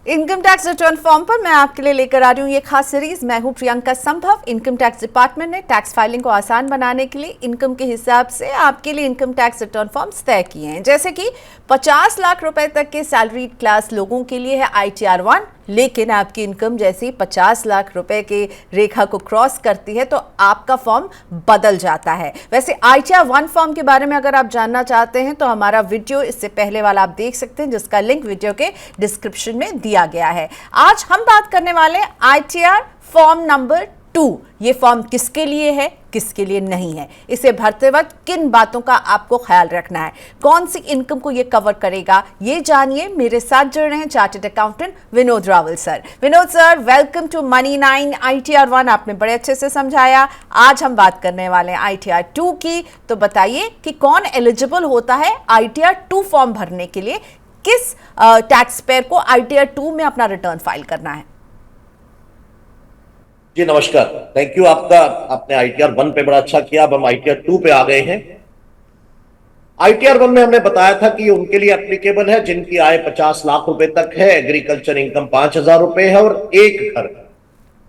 Income tax return form पर मैं आपके लिए लेकर आ रही हूँ ये खास सीरीज। मैं हूँ प्रियंका संभव। इनकम टैक्स डिपार्टमेंट ने टैक्स फाइलिंग को आसान बनाने के लिए इनकम के हिसाब से आपके लिए इनकम टैक्स रिटर्न फॉर्म्स तय किए हैं। जैसे कि 50 लाख रुपए तक के सैलरीड क्लास लोगों के लिए है ITR 1, लेकिन आपकी इनकम जैसी 50 लाख रुपए के रेखा को क्रॉस करती है तो आपका फॉर्म बदल जाता है। वैसे ITR 1 फॉर्म के बारे में अगर आप जानना चाहते हैं तो हमारा वीडियो इससे पहले वाला आप देख सकते हैं, जिसका लिंक वीडियो के डिस्क्रिप्शन में दिया गया है। आज हम बात करने वाले ITR फॉर्म नंबर 2। ये फॉर्म किसके लिए है, किसके लिए नहीं है, इसे भरते वक्त किन बातों का आपको ख्याल रखना है, कौन सी इनकम को ये कवर करेगा, ये जानिए। मेरे साथ जुड़ रहे हैं chartered accountant Vinod Rawal sir. Vinod sir, welcome to money 9 ITR 1 आपने बड़े अच्छे से समझाया। आज हम बात करने वाले हैं ITR 2 की। तो बताइए कि कौन एलिजिबल होता है ITR 2 फॉर्म भरने के लिए, किस टैक्स पेयर को ITR 2 में अपना रिटर्न फाइल करना है। जी नमस्कार, थैंक यू आपका। आपने ITR 1 पे बड़ा अच्छा किया। अब हम ITR 2 पे आ गए हैं। ITR 1 में हमने बताया था कि उनके लिए एप्लीकेबल है जिनकी आय 50 लाख रुपए तक है, एग्रीकल्चर इनकम 5,000 रुपए है और एक घर।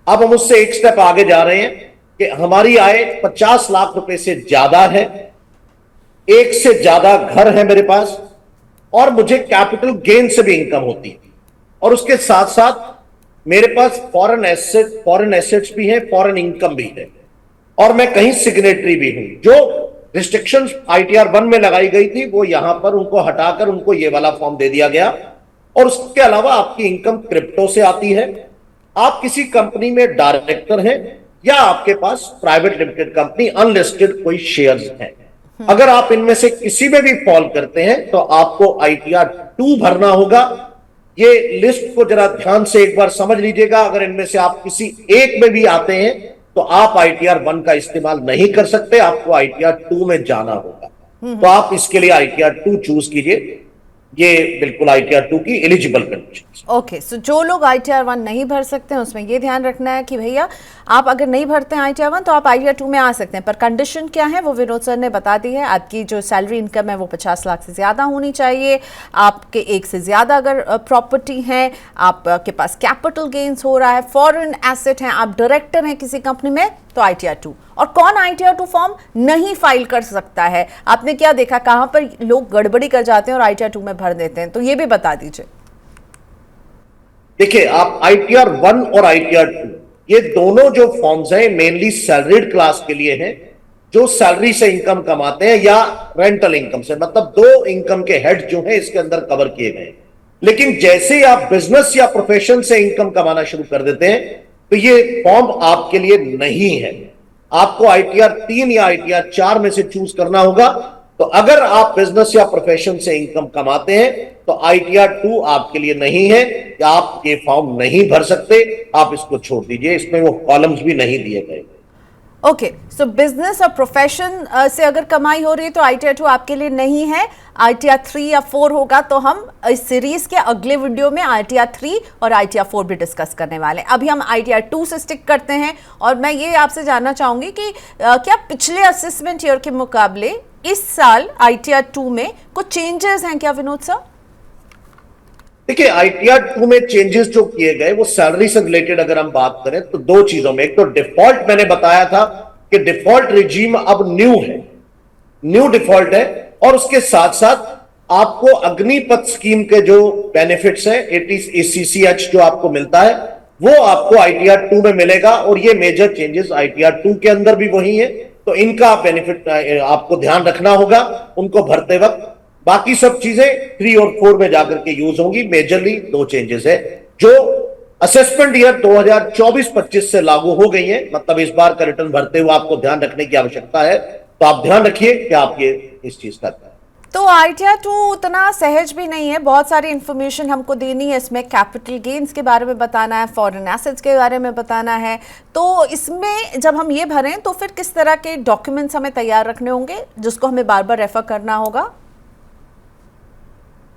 अब हम उससे एक स्टेप आगे जा रहे हैं कि हमारी आय 50 लाख रुपए से ज्यादा है, एक से ज्यादा घर है मेरे पास, और मुझे कैपिटल गेन से भी इनकम होती है, और उसके साथ साथ मेरे पास फॉरेन एसेट्स भी हैं, फॉरेन इनकम भी है, और मैं कहीं सिग्नेटरी भी हूं। जो रिस्ट्रिक्शंस ITR 1 में लगाई गई थी वो यहां पर उनको हटाकर उनको ये वाला फॉर्म दे दिया गया। और उसके अलावा आपकी इनकम क्रिप्टो से आती है, आप किसी कंपनी में डायरेक्टर हैं, या आपके पास प्राइवेट लिमिटेड कंपनी अनलिस्टेड कोई शेयर्स हैं। अगर आप इनमें से किसी में भी फॉल करते हैं तो आपको ITR 2 भरना होगा। ये लिस्ट को जरा ध्यान से एक बार समझ लीजिएगा। अगर इनमें से आप किसी एक में भी आते हैं तो आप ITR 1 का इस्तेमाल नहीं कर सकते, आपको ITR 2 में जाना होगा। तो आप इसके लिए ITR 2 चूज कीजिए। ये बिल्कुल ITR 2 की एलिजिबल कंडीशन। ओके, सो जो लोग ITR 1 नहीं भर सकते हैं उसमें ये ध्यान रखना है कि भैया आप अगर नहीं भरते हैं ITR 1 तो आप ITR 2 में आ सकते हैं, पर कंडीशन क्या है वो विनोद सर ने बता दी है। आपकी जो सैलरी इनकम है वो 50 लाख से ज़्यादा होनी चाहिए, आपके एक से ज़्यादा अगर प्रॉपर्टी है, आपके पास कैपिटल गेन्स हो रहा है, फॉरेन एसेट हैं, आप डायरेक्टर हैं किसी कंपनी में, तो ITR 2। और कौन ITR 2 फॉर्म नहीं फाइल कर सकता है, आपने क्या देखा कहां पर लोग गड़बड़ी कर जाते हैं और ITR 2 में भर देते हैं, तो ये भी बता दीजिए। देखिए, आप ITR 1 और ITR 2 ये दोनों जो फॉर्म्स हैं मेनली सैलरीड क्लास के लिए हैं, जो सैलरी से इनकम कमाते हैं या रेंटल इनकम से, मतलब दो इनकम के हेड जो हैं इसके अंदर कवर किए गए। लेकिन जैसे ही आप बिजनेस या प्रोफेशन से इनकम कमाना शुरू कर देते हैं तो ये फॉर्म आपके लिए नहीं है। आपको ITR 3 या ITR 4 में से चूज करना होगा। तो अगर आप बिजनेस या प्रोफेशन से इनकम कमाते हैं तो ITR 2 आपके लिए नहीं है, या आप ये फॉर्म नहीं भर सकते, आप इसको छोड़ दीजिए। इसमें वो कॉलम्स भी नहीं दिए गए। ओके, सो बिजनेस और प्रोफेशन से अगर कमाई हो रही है तो ITR 2 आपके लिए नहीं है। ITR 3 या 4 होगा तो हम इस सीरीज के अगले वीडियो में ITR 3 और ITR 4 भी डिस्कस करने वाले हैं। अभी हम ITR 2 से स्टिक करते हैं, और मैं ये आपसे जानना चाहूंगी कि क्या पिछले असेसमेंट ईयर के मुकाबले इस साल ITR 2 में कुछ चेंजेस हैं क्या विनोद सर? देखिए, ITR 2 में चेंजेस जो किए गए वो सैलरी से रिलेटेड अगर हम बात करें तो दो चीजों में, एक तो डिफॉल्ट, मैंने बताया था कि डिफॉल्ट रिजीम अब न्यू है, न्यू डिफॉल्ट है, और उसके साथ साथ आपको अग्निपथ स्कीम के जो बेनिफिट्स हैं, ACCH जो आपको मिलता है वो आपको ITR 2 में मिलेगा, और ये मेजर चेंजेस ITR 2 के अंदर भी वही है। तो इनका बेनिफिट आपको ध्यान रखना होगा उनको भरते वक्त। बाकी सब चीजें 3 और 4 में जाकर के यूज होंगी। मेजरली दो चेंजेस है जो असेसमेंट ईयर 2024-25 से लागू हो गई है, मतलब इस बार का रिटर्न भरते हुए आपको ध्यान रखने की आवश्यकता है। तो आप ध्यान रखिए कि आप ये इस चीज का। तो ITR 2 उतना सहज भी नहीं है, बहुत सारी इंफॉर्मेशन हमको देनी है। इसमें कैपिटल गेन्स के बारे में बताना है, फॉरेन एसेट्स के बारे में बताना है। तो इसमें जब हम ये भरें तो फिर किस तरह के डॉक्यूमेंट्स हमें तैयार रखने होंगे जिसको हमें बार बार रेफर करना होगा?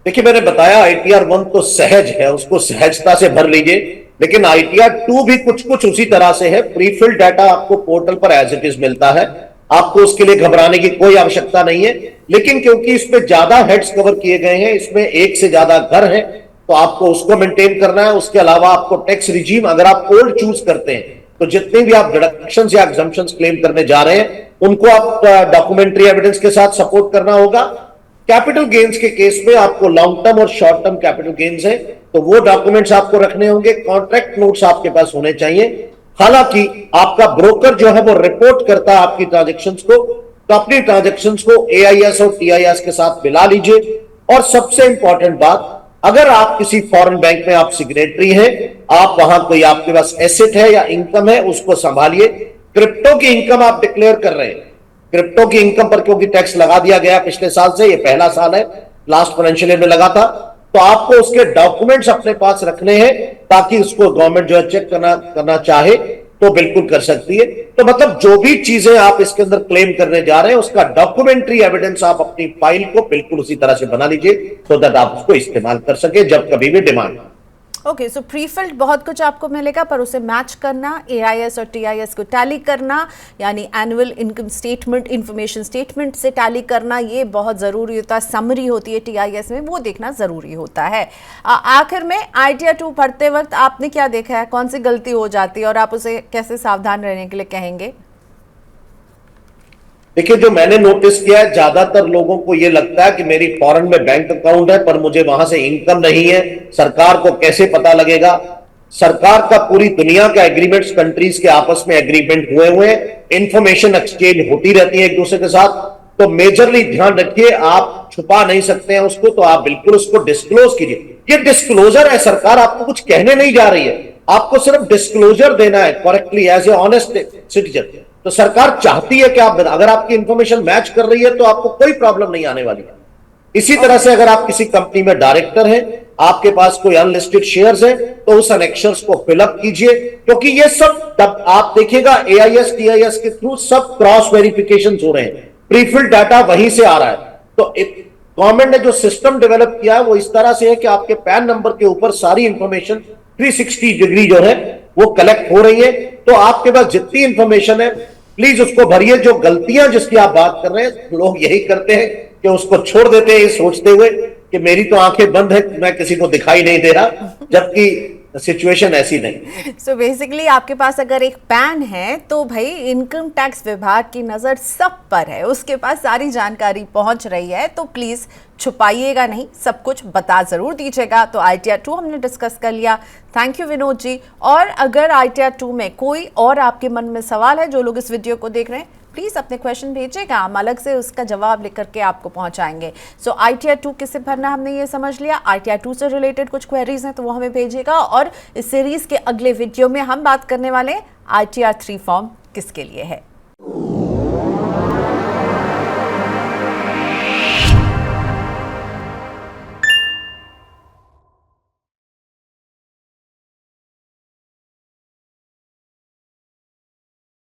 देखिए, मैंने बताया ITR 1 तो सहज है, उसको सहजता से भर लीजिए, लेकिन ITR 2 भी कुछ कुछ उसी तरह से है। प्री फिल्ड डाटा आपको पोर्टल पर एज इट इज मिलता है, आपको उसके लिए घबराने की कोई आवश्यकता नहीं है। लेकिन क्योंकि इसमें ज्यादा हेड्स कवर किए गए हैं, इसमें एक से ज्यादा घर हैं, तो आपको उसको मेंटेन करना है। उसके अलावा आपको टैक्स रिजीम, अगर आप ओल्ड चूज करते हैं तो जितने भी आप डिडक्शन या एग्जम्पशंस क्लेम करने जा रहे हैं उनको आप डॉक्यूमेंट्री एविडेंस के साथ सपोर्ट करना होगा। कैपिटल गेन्स के केस में आपको लॉन्ग टर्म और शॉर्ट टर्म कैपिटल गेन्स है तो वो डॉक्यूमेंट्स आपको रखने होंगे। कॉन्ट्रैक्ट नोट्स आपके पास होने चाहिए। हालांकि आपका ब्रोकर जो है वो रिपोर्ट करता है आपकी ट्रांजेक्शन्स को, तो अपनी ट्रांजेक्शन्स को एआईएस और टीआईएस के साथ मिला लीजिए। और सबसे इंपॉर्टेंट बात, अगर आप किसी फॉरेन बैंक में आप सिग्नेटरी हैं, आप वहां कोई आपके पास एसेट है या इनकम है उसको संभालिए। क्रिप्टो की इनकम आप डिक्लेयर कर रहे हैं, क्रिप्टो की इनकम पर क्योंकि टैक्स लगा दिया गया पिछले साल से, ये पहला साल है, लास्ट फाइनेंशियल ईयर में लगा था, तो आपको उसके डॉक्यूमेंट्स अपने पास रखने हैं ताकि उसको गवर्नमेंट जो है चेक करना चाहे तो बिल्कुल कर सकती है। तो मतलब जो भी चीजें आप इसके अंदर क्लेम करने जा रहे हैं उसका डॉक्यूमेंट्री एविडेंस आप अपनी फाइल को बिल्कुल उसी तरह से बना लीजिए सो दैट आप उसको इस्तेमाल कर सके जब कभी भी डिमांड। ओके, सो प्रीफिल्ड बहुत कुछ आपको मिलेगा पर उसे मैच करना, एआईएस और टीआईएस को टैली करना, यानी annual income statement, information statement से टैली करना, ये बहुत ज़रूरी होता है। समरी होती है टीआईएस में, वो देखना ज़रूरी होता है। आखिर में आईटीआर 2 पढ़ते वक्त आपने क्या देखा है, कौन सी गलती हो जाती है और आप उसे कैसे सावधान रहने के लिए कहेंगे? देखिए, जो मैंने नोटिस किया है, ज्यादातर लोगों को यह लगता है कि मेरी फॉरेन में बैंक अकाउंट है पर मुझे वहां से इनकम नहीं है, सरकार को कैसे पता लगेगा। सरकार का पूरी दुनिया का एग्रीमेंट्स, कंट्रीज के आपस में एग्रीमेंट हुए हैं, इंफॉर्मेशन एक्सचेंज होती रहती है एक दूसरे के साथ। तो मेजरली ध्यान रखिए, आप छुपा नहीं सकते हैं उसको, तो आप बिल्कुल उसको डिस्क्लोज कीजिए। ये डिस्क्लोजर है, सरकार आपको कुछ कहने नहीं जा रही है, आपको सिर्फ डिस्क्लोजर देना है correctly as a honest citizen. तो सरकार चाहती है कि आप, अगर आपकी इंफॉर्मेशन मैच कर रही है तो आपको कोई प्रॉब्लम नहीं आने वाली है। इसी तरह से अगर आप किसी कंपनी में डायरेक्टर हैं, आपके पास कोई अनलिस्टेड शेयर्स हैं, तो उस एनेक्शर्स को फिलअप कीजिए, क्योंकि ये सब तब आप देखिएगा एआईएस टीआईएस के थ्रू सब क्रॉस वेरिफिकेशन हो रहे हैं, प्रीफिल्ड डाटा वहीं से आ रहा है। तो गवर्नमेंट ने जो सिस्टम डेवलप किया है वो इस तरह से है कि आपके पैन नंबर के ऊपर सारी इंफॉर्मेशन 360 डिग्री जो है वो कलेक्ट हो रही है। तो आपके पास जितनी इंफॉर्मेशन है प्लीज उसको भरिए। जो गलतियां जिसकी आप बात कर रहे हैं, लोग यही करते हैं कि उसको छोड़ देते हैं ये सोचते हुए कि मेरी तो आंखें बंद है, मैं किसी को दिखाई नहीं दे रहा, जबकि सिचुएशन ऐसी नहीं। सो बेसिकली आपके पास अगर एक पैन है तो भाई इनकम टैक्स विभाग की नज़र सब पर है, उसके पास सारी जानकारी पहुंच रही है, तो प्लीज़ छुपाइएगा नहीं, सब कुछ बता ज़रूर दीजिएगा। तो आईटीआर 2 हमने डिस्कस कर लिया। Thank you Vinod ji. और अगर आईटीआर 2 में कोई और आपके मन में सवाल है, जो लोग इस वीडियो को देख रहे हैं, प्लीज़ अपने क्वेश्चन भेजिएगा, हम अलग से उसका जवाब लिख करके आपको पहुंचाएंगे। सो आईटीआर 2 किससे भरना हमने ये समझ लिया। आईटीआर 2 से रिलेटेड कुछ क्वेरीज हैं तो वो हमें भेजिएगा। और इस सीरीज़ के अगले वीडियो में हम बात करने वाले हैं आईटीआर 3 फॉर्म किसके लिए है।